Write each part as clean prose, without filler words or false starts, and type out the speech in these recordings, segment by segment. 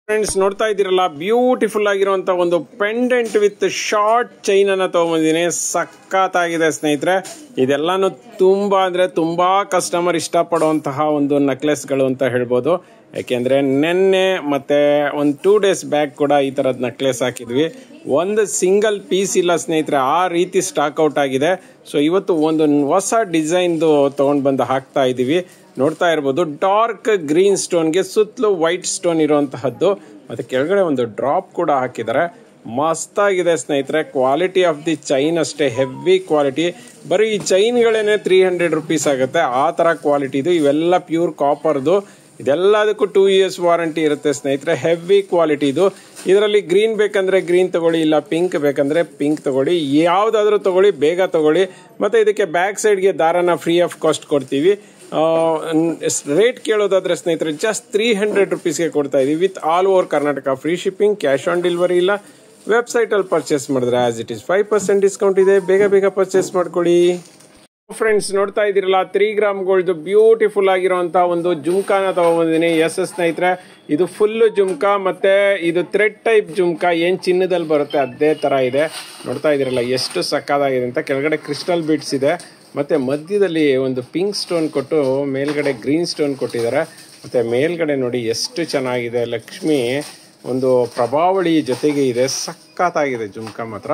Friends ನೋಡ್ತಾ ಇದ್ದೀರಲ್ಲ, beautiful ಆಗಿರುವಂತ ಒಂದು ಪೆಂಡೆಂಟ್ ವಿತ್ ಶಾರ್ಟ್ ಚೈನ್ ಅನ್ನ ತಗೊಂಡಿದ್ದೀನಿ. ಸಖತ್ತಾಗಿದೆ ಸ್ನೇಹಿತರೆ. ಇದೆಲ್ಲಾನು ತುಂಬಾ ಅಂದ್ರೆ ತುಂಬಾ ಕಸ್ಟಮರ್ ಇಷ್ಟಪಡುವಂತಹ ಒಂದು ನೆಕ್ಲೆಸ್ಗಳು ಅಂತ ಹೇಳ್ಬೋದು. ಯಾಕೆಂದ್ರೆ ನಿನ್ನೆ ಮತ್ತೆ ಒಂದು 2 days ಬ್ಯಾಕ್ ಕೂಡ ಈ ತರದ್ ನೆಕ್ಲೆಸ್ ಹಾಕಿದ್ವಿ. ಒಂದು ಸಿಂಗಲ್ ಪೀಸ್ ಇಲ್ಲ ಸ್ನೇಹಿತರೆ, ಆ ರೀತಿ ಸ್ಟಾಕ್ ಔಟ್ ಆಗಿದೆ. ಸೊ ಇವತ್ತು ಒಂದು ಹೊಸ ಡಿಸೈನ್ದು ತಗೊಂಡ್ ಬಂದು ಹಾಕ್ತಾ ಇದೀವಿ. ನೋಡ್ತಾ ಇರ್ಬೋದು, ಡಾರ್ಕ್ ಗ್ರೀನ್ ಸ್ಟೋನ್ಗೆ ಸುತ್ತಲೂ ವೈಟ್ ಸ್ಟೋನ್ ಇರುವಂತಹದ್ದು, ಮತ್ತೆ ಕೆಳಗಡೆ ಒಂದು ಡ್ರಾಪ್ ಕೂಡ ಹಾಕಿದ್ದಾರೆ. ಮಸ್ತಾಗಿದೆ ಸ್ನೇಹಿತರೆ. ಕ್ವಾಲಿಟಿ ಆಫ್ ದಿ ಚೈನ್ ಅಷ್ಟೇ ಹೆವಿ ಕ್ವಾಲಿಟಿ. ಬರೀ ಈ ಚೈನ್ಗಳೇನೆ 300 rupees ಆಗುತ್ತೆ, ಆ ತರ ಕ್ವಾಲಿಟಿ ಇದು. ಇವೆಲ್ಲ ಪ್ಯೂರ್ ಕಾಪರ್ದು. ಇದೆಲ್ಲದಕ್ಕೂ 2 years ವಾರಂಟಿ ಇರುತ್ತೆ ಸ್ನೇಹಿತರೆ. ಹೆವಿ ಕ್ವಾಲಿಟಿ ಇದು. ಇದರಲ್ಲಿ ಗ್ರೀನ್ ಬೇಕಂದ್ರೆ ಗ್ರೀನ್ ತಗೊಳ್ಳಿ, ಇಲ್ಲ ಪಿಂಕ್ ಬೇಕಂದ್ರೆ ಪಿಂಕ್ ತಗೊಳ್ಳಿ, ಯಾವ್ದಾದ್ರು ತಗೊಳ್ಳಿ, ಬೇಗ ತಗೊಳ್ಳಿ. ಮತ್ತೆ ಇದಕ್ಕೆ ಬ್ಯಾಕ್ ಸೈಡ್ಗೆ ದಾರನ ಫ್ರೀ ಆಫ್ ಕಾಸ್ಟ್ ಕೊಡ್ತೀವಿ. ರೇಟ್ ಕೇಳೋದಾದ್ರೆ ಸ್ನೇಹಿತರೆ ಜಸ್ಟ್ 300 rupeesಗೆ ಕೊಡ್ತಾ ಇದೀವಿ, with all over Karnataka free shipping, cash on delivery ಇಲ್ಲ. ವೆಬ್ಸೈಟ್ ಅಲ್ಲಿ ಪರ್ಚೇಸ್ ಮಾಡಿದ್ರೆ ಆಸ್ ಇಟ್ ಇಸ್ 5% ಡಿಸ್ಕೌಂಟ್ ಇದೆ. ಬೇಗ ಬೇಗ ಪರ್ಚೇಸ್ ಮಾಡ್ಕೊಳ್ಳಿ. ಫ್ರೆಂಡ್ಸ್ ನೋಡ್ತಾ ಇದ್ದೀರಲ್ಲ, 3 ಗ್ರಾಮ್ ಗೋಲ್ಡ್ ಬ್ಯೂಟಿಫುಲ್ ಆಗಿರುವಂತಹ ಒಂದು ಜುಮ್ಕಾನ ತಗೊಂಡ್ಬಂದಿನಿ. ಎಸ್ ಸ್ನೇಹಿತರೆ, ಇದು ಫುಲ್ ಜುಮ್ಕಾ, ಮತ್ತೆ ಇದು ಥ್ರೆಡ್ ಟೈಪ್ ಜುಮ್ಕಾ, ಏನ್ ಚಿನ್ನದಲ್ಲಿ ಬರುತ್ತೆ ಅದೇ ತರ ಇದೆ. ನೋಡ್ತಾ ಇದ್ದೀರಲ್ಲ ಎಷ್ಟು ಸಕ್ಕತ್ತಾಗಿದೆ ಅಂತ. ಕೆಳಗಡೆ ಕ್ರಿಸ್ಟಲ್ ಬೀಡ್ಸ್ ಇದೆ, ಮತ್ತೆ ಮಧ್ಯದಲ್ಲಿ ಒಂದು ಪಿಂಕ್ ಸ್ಟೋನ್ ಕೊಟ್ಟು ಮೇಲ್ಗಡೆ ಗ್ರೀನ್ ಸ್ಟೋನ್ ಕೊಟ್ಟಿದ್ದಾರೆ. ಮತ್ತೆ ಮೇಲ್ಗಡೆ ನೋಡಿ ಎಷ್ಟು ಚೆನ್ನಾಗಿದೆ, ಲಕ್ಷ್ಮಿ ಒಂದು ಪ್ರಭಾವಳಿ ಜೊತೆಗೆ ಇದೆ. ಸಕ್ಕತ್ತಾಗಿದೆ ಜುಮ್ಕಾ ಮಾತ್ರ.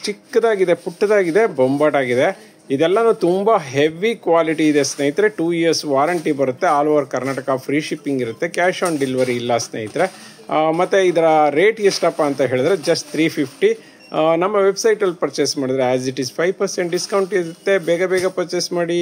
ಚಿಕ್ಕದಾಗಿದೆ, ಪುಟ್ಟದಾಗಿದೆ, ಬೊಂಬಾಟಾಗಿದೆ. ಇದೆಲ್ಲನೂ ತುಂಬಾ ಹೆವಿ ಕ್ವಾಲಿಟಿ ಇದೆ ಸ್ನೇಹಿತರೆ. 2 years ವಾರಂಟಿ ಬರುತ್ತೆ, all over Karnataka free shipping ಇರುತ್ತೆ, ಕ್ಯಾಶ್ ಆನ್ ಡೆಲಿವರಿ ಇಲ್ಲ ಸ್ನೇಹಿತರೆ. ಮತ್ತೆ ಇದರ ರೇಟ್ ಎಷ್ಟಪ್ಪ ಅಂತ ಹೇಳಿದ್ರೆ ಜಸ್ಟ್ 350. ನಮ್ಮ ವೆಬ್ಸೈಟಲ್ಲಿ ಪರ್ಚೇಸ್ ಮಾಡಿದ್ರೆ ಆಸ್ ಇಟ್ ಇಸ್ 5% ಡಿಸ್ಕೌಂಟ್ ಇರುತ್ತೆ. ಬೇಗ ಬೇಗ ಪರ್ಚೇಸ್ ಮಾಡಿ.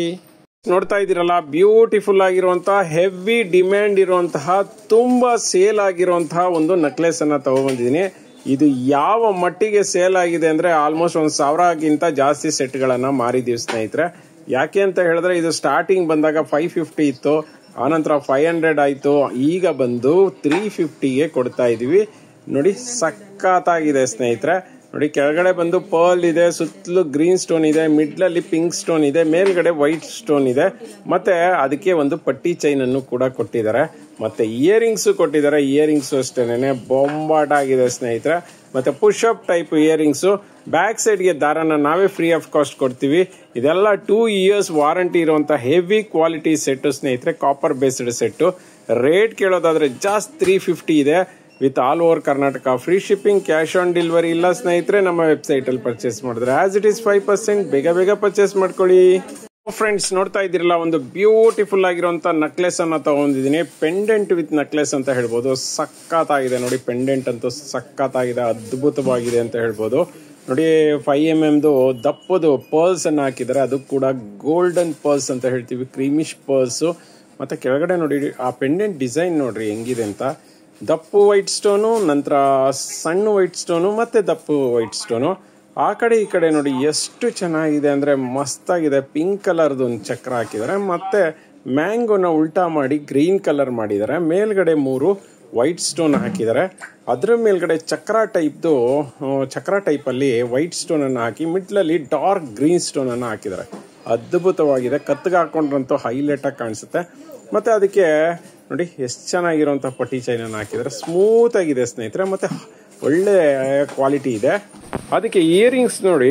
ನೋಡ್ತಾ ಇದ್ದೀರಲ್ಲ, ಬ್ಯೂಟಿಫುಲ್ ಆಗಿರುವಂತಹ ಹೆವಿ ಡಿಮ್ಯಾಂಡ್ ಇರುವಂತಹ ತುಂಬಾ ಸೇಲ್ ಆಗಿರುವಂತಹ ಒಂದು ನೆಕ್ಲೆಸ್ ಅನ್ನ ತಗೊಬಂದಿದ್ದೀನಿ. ಇದು ಯಾವ ಮಟ್ಟಿಗೆ ಸೇಲ್ ಆಗಿದೆ ಅಂದ್ರೆ ಆಲ್ಮೋಸ್ಟ್ 1000ಗಿಂತ ಜಾಸ್ತಿ ಸೆಟ್ಗಳನ್ನ ಮಾರಿದೀವಿ ಸ್ನೇಹಿತರೆ. ಯಾಕೆ ಅಂತ ಹೇಳಿದ್ರೆ ಇದು ಸ್ಟಾರ್ಟಿಂಗ್ ಬಂದಾಗ 550 ಇತ್ತು, ಆನಂತರ 500 ಆಯ್ತು, ಈಗ ಬಂದು 350ಗೆ ಕೊಡ್ತಾ ಇದೀವಿ. ನೋಡಿ ಸಕ್ಕತ್ತಾಗಿದೆ ಸ್ನೇಹಿತರೆ. ನೋಡಿ ಕೆಳಗಡೆ ಬಂದು ಪರ್ಲ್ ಇದೆ, ಸುತ್ತಲೂ ಗ್ರೀನ್ ಸ್ಟೋನ್ ಇದೆ, ಮಿಡ್ಲ್ ಅಲ್ಲಿ ಪಿಂಕ್ ಸ್ಟೋನ್ ಇದೆ, ಮೇಲ್ಗಡೆ ವೈಟ್ ಸ್ಟೋನ್ ಇದೆ. ಮತ್ತೆ ಅದಕ್ಕೆ ಒಂದು ಪಟ್ಟಿ ಚೈನ್ ಅನ್ನು ಕೂಡ ಕೊಟ್ಟಿದ್ದಾರೆ. ಮತ್ತೆ ಇಯರಿಂಗ್ಸ್ ಕೊಟ್ಟಿದ್ದಾರೆ. ಇಯರಿಂಗ್ಸ್ ಅಷ್ಟೇನೆ ಬೊಂಬಾಟ್ ಆಗಿದೆ ಸ್ನೇಹಿತರೆ. ಮತ್ತೆ push up type earrings. Back side ಗೆ ದಾರನ ನಾವೇ ಫ್ರೀ ಆಫ್ ಕಾಸ್ಟ್ ಕೊಡ್ತೀವಿ. ಇದೆಲ್ಲ 2 years ವಾರಂಟಿ ಇರುವಂತಹ ಹೆವಿ ಕ್ವಾಲಿಟಿ ಸೆಟ್ ಸ್ನೇಹಿತರೆ, ಕಾಪರ್ ಬೇಸ್ಡ್ ಸೆಟ್. ರೇಟ್ ಕೇಳೋದಾದ್ರೆ ಜಸ್ಟ್ 350 ಇದೆ, with all over Karnataka free shipping, cash on delivery ಇಲ್ಲ ಸ್ನೇಹಿತರೆ. ನಮ್ಮ ವೆಬ್ಸೈಟ್ ಅಲ್ಲಿ ಪರ್ಚೇಸ್ ಮಾಡಿದ್ರೆ ಆಸ್ ಇಟ್ ಇಸ್ 5%. ಬೇಗ ಬೇಗ ಪರ್ಚೇಸ್ ಮಾಡ್ಕೊಳ್ಳಿ. ಫ್ರೆಂಡ್ಸ್ ನೋಡ್ತಾ ಇದ್ದೀರಲ್ಲ, ಒಂದು ಬ್ಯೂಟಿಫುಲ್ ಆಗಿರುವಂತ ನೆಕ್ಲೆಸ್ ಅನ್ನ ತಗೊಂಡಿದ್ದೀನಿ. ಪೆಂಡೆಂಟ್ ವಿತ್ ನೆಕ್ಲೆಸ್ ಅಂತ ಹೇಳ್ಬೋದು. ಸಕ್ಕತ್ತಾಗಿದೆ ನೋಡಿ, ಪೆಂಡೆಂಟ್ ಅಂತೂ ಸಕ್ಕತ್ತಾಗಿದೆ, ಅದ್ಭುತವಾಗಿದೆ ಅಂತ ಹೇಳ್ಬೋದು. ನೋಡಿ 5mm ದಪ್ಪದು ಪರ್ಲ್ಸ್ ಅನ್ನ ಹಾಕಿದ್ದಾರೆ. ಅದು ಕೂಡ ಗೋಲ್ಡನ್ ಪರ್ಲ್ಸ್ ಅಂತ ಹೇಳ್ತೀವಿ, ಕ್ರೀಮಿಶ್ ಪರ್ಲ್ಸ್. ಮತ್ತೆ ಕೆಳಗಡೆ ನೋಡಿ ಆ ಪೆಂಡೆಂಟ್ ಡಿಸೈನ್ ನೋಡ್ರಿ ಹೆಂಗಿದೆ ಅಂತ. ದಪ್ಪು ವೈಟ್ ಸ್ಟೋನು, ನಂತರ ಸಣ್ಣ ವೈಟ್ ಸ್ಟೋನು, ಮತ್ತೆ ದಪ್ಪು ವೈಟ್ ಸ್ಟೋನು. ಆ ಕಡೆ ಈ ಕಡೆ ನೋಡಿ ಎಷ್ಟು ಚೆನ್ನಾಗಿದೆ ಅಂದ್ರೆ ಮಸ್ತಾಗಿದೆ. ಪಿಂಕ್ ಕಲರ್ದು ಒಂದು ಚಕ್ರ ಹಾಕಿದ್ದಾರೆ, ಮತ್ತೆ ಮ್ಯಾಂಗೋನ ಉಲ್ಟಾ ಮಾಡಿ ಗ್ರೀನ್ ಕಲರ್ ಮಾಡಿದ್ದಾರೆ. ಮೇಲ್ಗಡೆ 3 ವೈಟ್ ಸ್ಟೋನ್ ಹಾಕಿದ್ದಾರೆ. ಅದ್ರ ಮೇಲ್ಗಡೆ ಚಕ್ರ ಟೈಪ್ ಅಲ್ಲಿ ವೈಟ್ ಸ್ಟೋನ್ ಅನ್ನ ಹಾಕಿ ಮಿಡ್ಲಲ್ಲಿ ಡಾರ್ಕ್ ಗ್ರೀನ್ ಸ್ಟೋನ್ ಅನ್ನ ಹಾಕಿದ್ದಾರೆ. ಅದ್ಭುತವಾಗಿದೆ. ಕತ್ತಿಗೆ ಹಾಕೊಂಡ್ರಂತೂ ಹೈಲೈಟ್ ಆಗಿ ಕಾಣಿಸುತ್ತೆ. ಮತ್ತೆ ಅದಕ್ಕೆ ನೋಡಿ ಎಷ್ಟು ಚೆನ್ನಾಗಿರುವಂತ ಪಟ್ಟಿ ಚೈನ್ ಅನ್ನು ಹಾಕಿದ್ದಾರೆ. ಸ್ಮೂತ್ ಆಗಿದೆ ಸ್ನೇಹಿತರೆ, ಮತ್ತೆ ಒಳ್ಳೆ ಕ್ವಾಲಿಟಿ ಇದೆ. ಅದಕ್ಕೆ ಇಯರಿಂಗ್ಸ್ ನೋಡಿ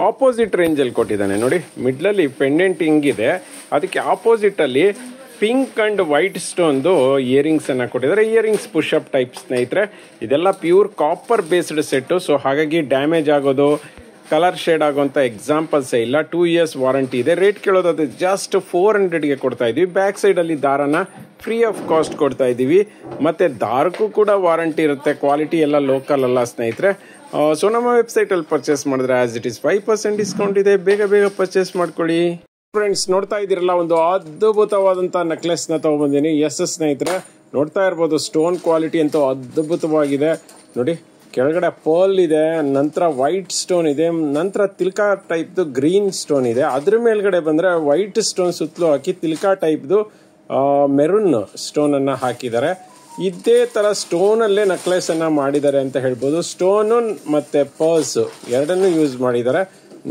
ಆಪೋಸಿಟ್ ರೇಂಜ್ ಅಲ್ಲಿ ಕೊಟ್ಟಿದ್ದಾನೆ. ನೋಡಿ ಮಿಡ್ಲ್ ಅಲ್ಲಿ ಪೆಂಡೆಂಟ್ ಹಿಂಗಿದೆ, ಅದಕ್ಕೆ ಆಪೋಸಿಟ್ ಅಲ್ಲಿ ಪಿಂಕ್ ಅಂಡ್ ವೈಟ್ ಸ್ಟೋನ್ದು ಇಯರಿಂಗ್ಸ್ ಅನ್ನ ಕೊಟ್ಟಿದ್ದಾರೆ. ಇಯರಿಂಗ್ಸ್ ಪುಷ್ ಅಪ್ ಟೈಪ್ ಸ್ನೇಹಿತರೆ. ಇದೆಲ್ಲ pure copper based set. So ಹಾಗಾಗಿ ಡ್ಯಾಮೇಜ್ ಆಗೋದು, ಕಲರ್ ಶೇಡ್ ಆಗುವಂತ ಎಕ್ಸಾಂಪಲ್ಸ್ ಇಲ್ಲ. 2 years ವಾರಂಟಿ ಇದೆ. ರೇಟ್ ಕೇಳೋದಾದ್ರೆ ಜಸ್ಟ್ 400ಗೆ ಕೊಡ್ತಾ ಇದೀವಿ. ಬ್ಯಾಕ್ ಸೈಡ್ ಅಲ್ಲಿ ದಾರನ ಫ್ರೀ ಆಫ್ ಕಾಸ್ಟ್ ಕೊಡ್ತಾ ಇದೀವಿ. ಮತ್ತೆ ದಾರಕ್ಕೂ ಕೂಡ ವಾರಂಟಿ ಇರುತ್ತೆ. ಕ್ವಾಲಿಟಿ ಎಲ್ಲ ಲೋಕಲ್ ಅಲ್ಲ ಸ್ನೇಹಿತರೆ. ಸೊ ನಮ್ಮ ವೆಬ್ಸೈಟ್ ಅಲ್ಲಿ ಪರ್ಚೇಸ್ ಮಾಡಿದ್ರೆ ಆಸ್ ಇಟ್ ಇಸ್ 5% ಡಿಸ್ಕೌಂಟ್ ಇದೆ. ಬೇಗ ಬೇಗ ಪರ್ಚೇಸ್ ಮಾಡ್ಕೊಳ್ಳಿ. ಫ್ರೆಂಡ್ಸ್ ನೋಡ್ತಾ ಇದ್ದೀರಲ್ಲ, ಒಂದು ಅದ್ಭುತವಾದಂತಹ ನೆಕ್ಲೆಸ್ ನ ತಗೊಂಡ್ಬಂದಿನಿ. ಎಸ್ ಸ್ನೇಹಿತರೆ, ನೋಡ್ತಾ ಇರ್ಬೋದು ಸ್ಟೋನ್ ಕ್ವಾಲಿಟಿ ಅಂತೂ ಅದ್ಭುತವಾಗಿದೆ. ನೋಡಿ ಕೆಳಗಡೆ ಪರ್ಲ್ ಇದೆ, ನಂತರ ವೈಟ್ ಸ್ಟೋನ್ ಇದೆ, ನಂತರ ತಿಲ್ಕಾ ಟೈಪ್ದು ಗ್ರೀನ್ ಸ್ಟೋನ್ ಇದೆ. ಅದ್ರ ಮೇಲ್ಗಡೆ ಬಂದ್ರೆ ವೈಟ್ ಸ್ಟೋನ್ ಸುತ್ತಲೂ ಹಾಕಿ ತಿಲ್ಕಾ ಟೈಪ್ದು ಮೆರೂನ್ ಸ್ಟೋನ್ ಅನ್ನ ಹಾಕಿದ್ದಾರೆ. ಇದೇ ತರ ಸ್ಟೋನ್ ಅಲ್ಲೇ ನೆಕ್ಲೆಸ್ ಅನ್ನ ಮಾಡಿದ್ದಾರೆ ಅಂತ ಹೇಳ್ಬೋದು. ಸ್ಟೋನು ಮತ್ತೆ ಪರ್ಲ್ಸ್ ಎರಡನ್ನೂ ಯೂಸ್ ಮಾಡಿದ್ದಾರೆ.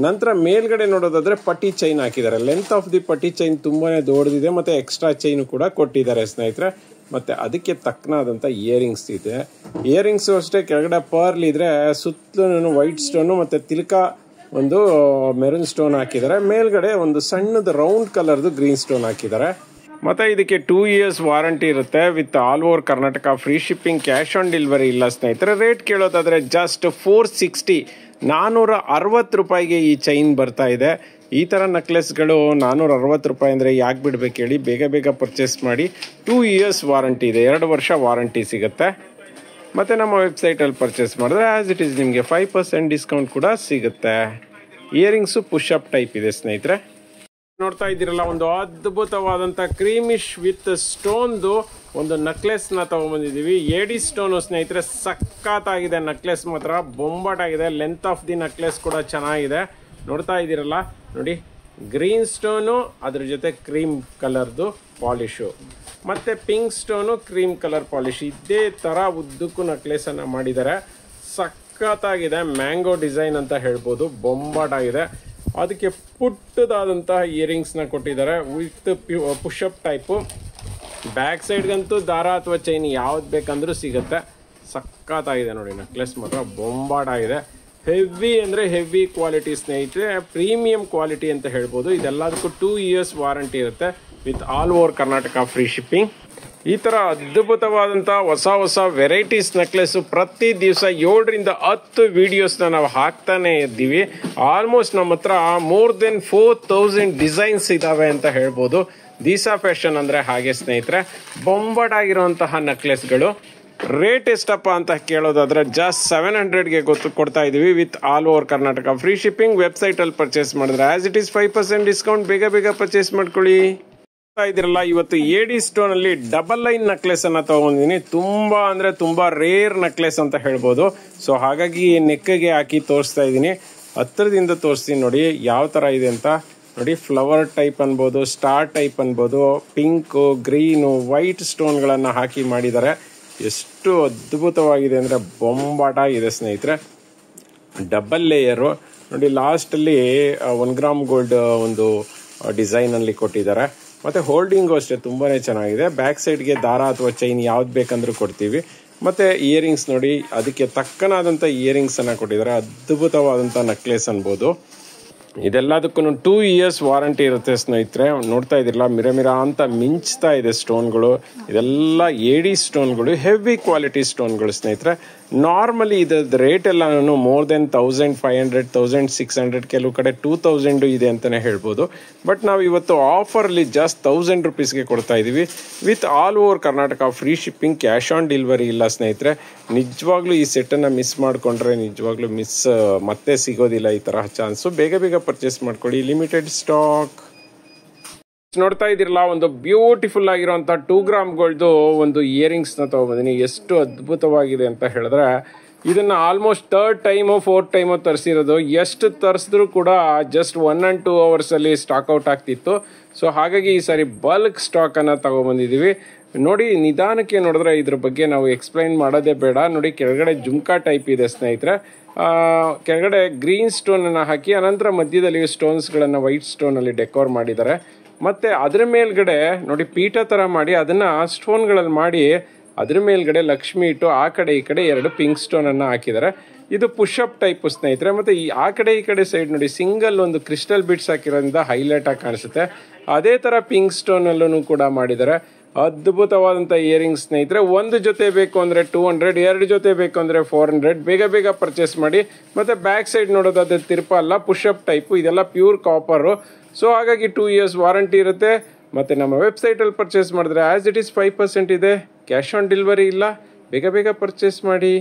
ನಂತರ ಮೇಲ್ಗಡೆ ನೋಡೋದಾದ್ರೆ ಪಟ್ಟಿ ಚೈನ್ ಹಾಕಿದ್ದಾರೆ. ಲೆಂತ್ ಆಫ್ ದಿ ಪಟ್ಟಿ ಚೈನ್ ತುಂಬಾನೇ ದೊಡ್ಡದಿದೆ, ಮತ್ತೆ ಎಕ್ಸ್ಟ್ರಾ ಚೈನ್ ಕೂಡ ಕೊಟ್ಟಿದ್ದಾರೆ ಸ್ನೇಹಿತರೆ. ಮತ್ತು ಅದಕ್ಕೆ ತಕ್ಕನಾದಂಥ ಇಯರಿಂಗ್ಸ್ ಇದೆ. ಇಯರಿಂಗ್ಸು ಅಷ್ಟೇ ಕೆಳಗಡೆ ಪರ್ಲ್ ಇದ್ರೆ ಸುತ್ತಲೂ ವೈಟ್ ಸ್ಟೋನು ಮತ್ತು ತಿಲಕ ಒಂದು ಮೆರೂನ್ ಸ್ಟೋನ್ ಹಾಕಿದ್ದಾರೆ. ಮೇಲ್ಗಡೆ ಒಂದು ಸಣ್ಣದು ರೌಂಡ್ ಕಲರ್ದು ಗ್ರೀನ್ ಸ್ಟೋನ್ ಹಾಕಿದ್ದಾರೆ. ಮತ್ತು ಇದಕ್ಕೆ 2 years ವಾರಂಟಿ ಇರುತ್ತೆ with all over Karnataka, free shipping, cash on delivery ಇಲ್ಲ ಸ್ನೇಹಿತರೆ. ರೇಟ್ ಕೇಳೋದಾದರೆ ಜಸ್ಟ್ 460 460 ಈ ಚೈನ್ ಬರ್ತಾ ಇದೆ. ಈ ಥರ ನೆಕ್ಲೆಸ್ಗಳು 460 ಅಂದರೆ ಯಾಕೆ ಬಿಡ್ಬೇಕು ಹೇಳಿ, ಬೇಗ ಬೇಗ ಪರ್ಚೇಸ್ ಮಾಡಿ. 2 years ವಾರಂಟಿ ಇದೆ, 2 ವರ್ಷ ವಾರಂಟಿ ಸಿಗುತ್ತೆ. ಮತ್ತು ನಮ್ಮ ವೆಬ್ಸೈಟಲ್ಲಿ ಪರ್ಚೇಸ್ ಮಾಡಿದ್ರೆ ಆ್ಯಸ್ ಇಟ್ ಈಸ್ ನಿಮಗೆ 5% ಡಿಸ್ಕೌಂಟ್ ಕೂಡ ಸಿಗುತ್ತೆ. ಇಯರಿಂಗ್ಸು ಪುಷಪ್ ಟೈಪ್ ಇದೆ ಸ್ನೇಹಿತರೆ. ನೋಡ್ತಾ ಇದ್ದೀರಲ್ಲ, ಒಂದು ಅದ್ಭುತವಾದಂಥ ಕ್ರೀಮಿಶ್ ವಿತ್ ಸ್ಟೋನ್ದು ಒಂದು ನೆಕ್ಲೆಸ್ನ ತೊಗೊಂಬಂದಿದ್ದೀವಿ. ಏಡಿ ಸ್ಟೋನು ಸ್ನೇಹಿತರೆ, ಸಖತ್ತಾಗಿದೆ ನೆಕ್ಲೆಸ್, ಮಾತ್ರ ಬೊಂಬಾಟಾಗಿದೆ. ಲೆಂತ್ ಆಫ್ ದಿ ನೆಕ್ಲೆಸ್ ಕೂಡ ಚೆನ್ನಾಗಿದೆ. ನೋಡ್ತಾ ಇದ್ದೀರಲ್ಲ ನೋಡಿ, ಗ್ರೀನ್ ಸ್ಟೋನು ಅದ್ರ ಜೊತೆ ಕ್ರೀಮ್ ಕಲರ್ದು ಪಾಲಿಶು, ಮತ್ತು pink stone cream colour polish, ಇದೇ ಥರ ಉದ್ದಕ್ಕೂ ನೆಕ್ಲೆಸನ್ನು ಮಾಡಿದ್ದಾರೆ. ಸಖತ್ತಾಗಿದೆ. ಮ್ಯಾಂಗೋ ಡಿಸೈನ್ ಅಂತ ಹೇಳ್ಬೋದು, ಬೊಂಬಾಟಾಗಿದೆ. ಅದಕ್ಕೆ ಪುಟ್ಟದಾದಂತಹ ಇಯರಿಂಗ್ಸ್ನ ಕೊಟ್ಟಿದ್ದಾರೆ ವಿತ್ ಪುಷಪ್ ಟೈಪು. ಬ್ಯಾಕ್ ಸೈಡ್ಗಂತೂ ದಾರ ಅಥವಾ ಚೈನ್ ಯಾವ್ದು ಬೇಕಂದ್ರೂ ಸಿಗುತ್ತೆ. ಸಖತ್ತಾಗಿದೆ ನೋಡಿ, ನೆಕ್ಲೆಸ್ ಮಾತ್ರ ಬೊಂಬಾಟಾಗಿದೆ. ಹೆವಿ ಅಂದರೆ ಹೆವಿ ಕ್ವಾಲಿಟಿ ಸ್ನೇಹಿತರೆ, ಪ್ರೀಮಿಯಂ ಕ್ವಾಲಿಟಿ ಅಂತ ಹೇಳ್ಬೋದು. ಇದೆಲ್ಲದಕ್ಕೂ 2 years ವಾರಂಟಿ ಇರುತ್ತೆ with all over Karnataka, free shipping. ಈ ಥರ ಅದ್ಭುತವಾದಂಥ ಹೊಸ ವೆರೈಟೀಸ್ ನೆಕ್ಲೆಸ್ಸು ಪ್ರತಿ ದಿವಸ 7 ರಿಂದ 10 ವಿಡಿಯೋಸ್ನ ನಾವು ಹಾಕ್ತಾನೆ ಇದ್ದೀವಿ. ಆಲ್ಮೋಸ್ಟ್ ನಮ್ಮ ಹತ್ರ ಮೋರ್ ದೆನ್ 4000 ಡಿಸೈನ್ಸ್ ಇದ್ದಾವೆ ಅಂತ ಹೇಳ್ಬೋದು. ದೀಸಾ ಫ್ಯಾಷನ್ ಅಂದರೆ ಹಾಗೆ ಸ್ನೇಹಿತರೆ, ಬೊಂಬಾಟಾಗಿರುವಂತಹ ನೆಕ್ಲೆಸ್ಗಳು. ರೇಟ್ ಎಷ್ಟಪ್ಪ ಅಂತ ಕೇಳೋದಾದ್ರೆ ಜಸ್ಟ್ 700ಗೆ ಕೊಡ್ತಾ ಇದ್ದೀವಿ with all over Karnataka, free shipping. ವೆಬ್ಸೈಟಲ್ಲಿ ಪರ್ಚೇಸ್ ಮಾಡಿದ್ರೆ ಆ್ಯಸ್ ಇಟ್ ಈಸ್ 5% ಡಿಸ್ಕೌಂಟ್. ಬೇಗ ಬೇಗ ಪರ್ಚೇಸ್ ಮಾಡ್ಕೊಳ್ಳಿ. ಇದಿರಲ್ಲ, ಇವತ್ತು ಏಡಿ ಸ್ಟೋನ್ ಅಲ್ಲಿ ಡಬಲ್ ಲೈನ್ ನೆಕ್ಲೆಸ್ ಅನ್ನ ತಗೊಂಡಿದ್ದೀನಿ. ತುಂಬಾ ಅಂದ್ರೆ ತುಂಬಾ ರೇರ್ ನೆಕ್ಲೆಸ್ ಅಂತ ಹೇಳ್ಬೋದು. ಸೊ ಹಾಗಾಗಿ ನೆಕ್ಗೆ ಹಾಕಿ ತೋರಿಸ್ತಾ ಇದ್ದೀನಿ. ಹತ್ತಿರದಿಂದ ತೋರಿಸ್ತೀನಿ ನೋಡಿ ಯಾವ ತರ ಇದೆ ಅಂತ. ನೋಡಿ, ಫ್ಲವರ್ ಟೈಪ್ ಅನ್ಬೋದು, ಸ್ಟಾರ್ ಟೈಪ್ ಅನ್ಬೋದು, ಪಿಂಕ್, ಗ್ರೀನು, ವೈಟ್ ಸ್ಟೋನ್ಗಳನ್ನು ಹಾಕಿ ಮಾಡಿದ್ದಾರೆ. ಎಷ್ಟು ಅದ್ಭುತವಾಗಿದೆ ಅಂದರೆ ಬೊಂಬಾಟ ಇದೆ ಸ್ನೇಹಿತರೆ. ಡಬಲ್ ಲೇಯರು ನೋಡಿ, ಲಾಸ್ಟಲ್ಲಿ 1 ಗ್ರಾಮ್ ಗೋಲ್ಡ್ ಒಂದು ಡಿಸೈನಲ್ಲಿ ಕೊಟ್ಟಿದ್ದಾರೆ. ಮತ್ತು ಹೋಲ್ಡಿಂಗು ಅಷ್ಟೇ ತುಂಬಾ ಚೆನ್ನಾಗಿದೆ. ಬ್ಯಾಕ್ ಸೈಡ್ಗೆ ದಾರ ಅಥವಾ ಚೈನ್ ಯಾವ್ದು ಬೇಕಂದ್ರೂ ಕೊಡ್ತೀವಿ. ಮತ್ತು ಇಯರಿಂಗ್ಸ್ ನೋಡಿ, ಅದಕ್ಕೆ ತಕ್ಕನಾದಂಥ ಇಯರಿಂಗ್ಸನ್ನು ಕೊಟ್ಟಿದ್ದಾರೆ. ಅದ್ಭುತವಾದಂಥ ನೆಕ್ಲೆಸ್ ಅನ್ಬೋದು. ಇದೆಲ್ಲದಕ್ಕೂ 2 years ವಾರಂಟಿ ಇರುತ್ತೆ ಸ್ನೇಹಿತರೆ. ನೋಡ್ತಾ ಇದ್ದಿರಲ್ಲ, ಮಿರ ಅಂತ ಮಿಂಚ್ತಾ ಇದೆ ಸ್ಟೋನ್ಗಳು. ಇದೆಲ್ಲ ಏಡಿ ಸ್ಟೋನ್ಗಳು, ಹೆವಿ ಕ್ವಾಲಿಟಿ ಸ್ಟೋನ್ಗಳು ಸ್ನೇಹಿತರೆ. ನಾರ್ಮಲಿ ಇದ್ರದ್ದು ರೇಟ್ ಎಲ್ಲ ನಾನು ಮೋರ್ ದೆನ್ 1500, 1600, ಕೆಲವು ಕಡೆ 2000 ಇದೆ ಅಂತಲೇ ಹೇಳ್ಬೋದು. ಬಟ್ ನಾವು ಇವತ್ತು ಆಫರಲ್ಲಿ ಜಸ್ಟ್ 1000 rupeesಗೆ ಕೊಡ್ತಾ ಇದ್ದೀವಿ with all over Karnataka, free shipping, cash on delivery ಇಲ್ಲ ಸ್ನೇಹಿತರೆ. ನಿಜವಾಗ್ಲೂ ಈ ಸೆಟ್ಟನ್ನು ಮಿಸ್ ಮಾಡಿಕೊಂಡ್ರೆ ನಿಜವಾಗ್ಲೂ ಮತ್ತೆ ಸಿಗೋದಿಲ್ಲ ಈ ತರಹ ಚಾನ್ಸು. ಬೇಗ ಬೇಗ ಪರ್ಚೇಸ್ ಮಾಡ್ಕೊಳ್ಳಿ, ಲಿಮಿಟೆಡ್ ಸ್ಟಾಕ್. ನೋಡ್ತಾ ಇದ್ದೀರಲ್ಲ, ಒಂದು ಬ್ಯೂಟಿಫುಲ್ ಆಗಿರುವಂಥ 2 ಗ್ರಾಮ್ ಗೋಲ್ಡ್ದು ಒಂದು ಇಯರಿಂಗ್ಸ್ನ ತೊಗೊಂಬಂದಿನಿ. ಎಷ್ಟು ಅದ್ಭುತವಾಗಿದೆ ಅಂತ ಹೇಳಿದ್ರೆ, ಇದನ್ನು almost 3rd time 4th time ತರಿಸಿರೋದು. ಎಷ್ಟು ತರಿಸಿದ್ರು ಕೂಡ just 1 and 2 hours stock out ಆಗ್ತಿತ್ತು. ಸೊ ಹಾಗಾಗಿ ಈ ಸಾರಿ ಬಲ್ಕ್ ಸ್ಟಾಕನ್ನು ತಗೊಬಂದಿದ್ದೀವಿ. ನೋಡಿ, ನಿಧಾನಕ್ಕೆ ನೋಡಿದ್ರೆ ಇದ್ರ ಬಗ್ಗೆ ನಾವು ಎಕ್ಸ್ಪ್ಲೈನ್ ಮಾಡೋದೇ ಬೇಡ. ನೋಡಿ, ಕೆಳಗಡೆ ಜುಮ್ಕಾ ಟೈಪ್ ಇದೆ ಸ್ನೇಹಿತರೆ. ಕೆಳಗಡೆ ಗ್ರೀನ್ ಸ್ಟೋನನ್ನು ಹಾಕಿ ಅನಂತರ ಮಧ್ಯದಲ್ಲಿ ಸ್ಟೋನ್ಸ್ಗಳನ್ನು ವೈಟ್ ಸ್ಟೋನಲ್ಲಿ ಡೆಕೋರ್ ಮಾಡಿದ್ದಾರೆ. ಮತ್ತು ಅದರ ಮೇಲ್ಗಡೆ ನೋಡಿ ಪೀಠ ಥರ ಮಾಡಿ ಅದನ್ನು ಸ್ಟೋನ್ಗಳಲ್ಲಿ ಮಾಡಿ ಅದ್ರ ಮೇಲ್ಗಡೆ ಲಕ್ಷ್ಮಿ ಇಟ್ಟು ಆ ಕಡೆ ಈ ಕಡೆ 2 ಪಿಂಕ್ ಸ್ಟೋನನ್ನು ಹಾಕಿದ್ದಾರೆ. ಇದು ಪುಷಪ್ ಟೈಪ್ ಸ್ನೇಹಿತರೆ. ಮತ್ತು ಆ ಕಡೆ ಈ ಕಡೆ ಸೈಡ್ ನೋಡಿ ಸಿಂಗಲ್ ಒಂದು ಕ್ರಿಸ್ಟಲ್ ಬಿಟ್ಸ್ ಹಾಕಿರೋದ್ರಿಂದ ಹೈಲೈಟ್ ಆಗಿ ಕಾಣಿಸುತ್ತೆ. ಅದೇ ಥರ ಪಿಂಕ್ ಸ್ಟೋನಲ್ಲೂ ಕೂಡ ಮಾಡಿದ್ದಾರೆ. ಅದ್ಭುತವಾದಂಥ ಇಯರಿಂಗ್ಸ್ ಸ್ನೇಹಿತರೆ. ಒಂದು ಜೊತೆ ಬೇಕು ಅಂದರೆ 200, 2 ಜೊತೆ ಬೇಕು ಅಂದರೆ 400. ಬೇಗ ಬೇಗ ಪರ್ಚೇಸ್ ಮಾಡಿ. ಮತ್ತು ಬ್ಯಾಕ್ ಸೈಡ್ ನೋಡೋದಾದ್ರೆ ತಿರ್ಪ ಅಲ್ಲ, ಪುಷಪ್ ಟೈಪು. ಇದೆಲ್ಲ ಪ್ಯೂರ್ ಕಾಪರು. ಸೊ ಹಾಗಾಗಿ 2 years ವಾರಂಟಿ ಇರುತ್ತೆ. ಮತ್ತು ನಮ್ಮ ವೆಬ್ಸೈಟಲ್ಲಿ ಪರ್ಚೇಸ್ ಮಾಡಿದ್ರೆ ಆ್ಯಸ್ ಇಟ್ ಈಸ್ 5% ಇದೆ, ಕ್ಯಾಶ್ ಆನ್ ಡೆಲಿವರಿ ಇಲ್ಲ. ಬೇಗ ಬೇಗ ಪರ್ಚೇಸ್ ಮಾಡಿ.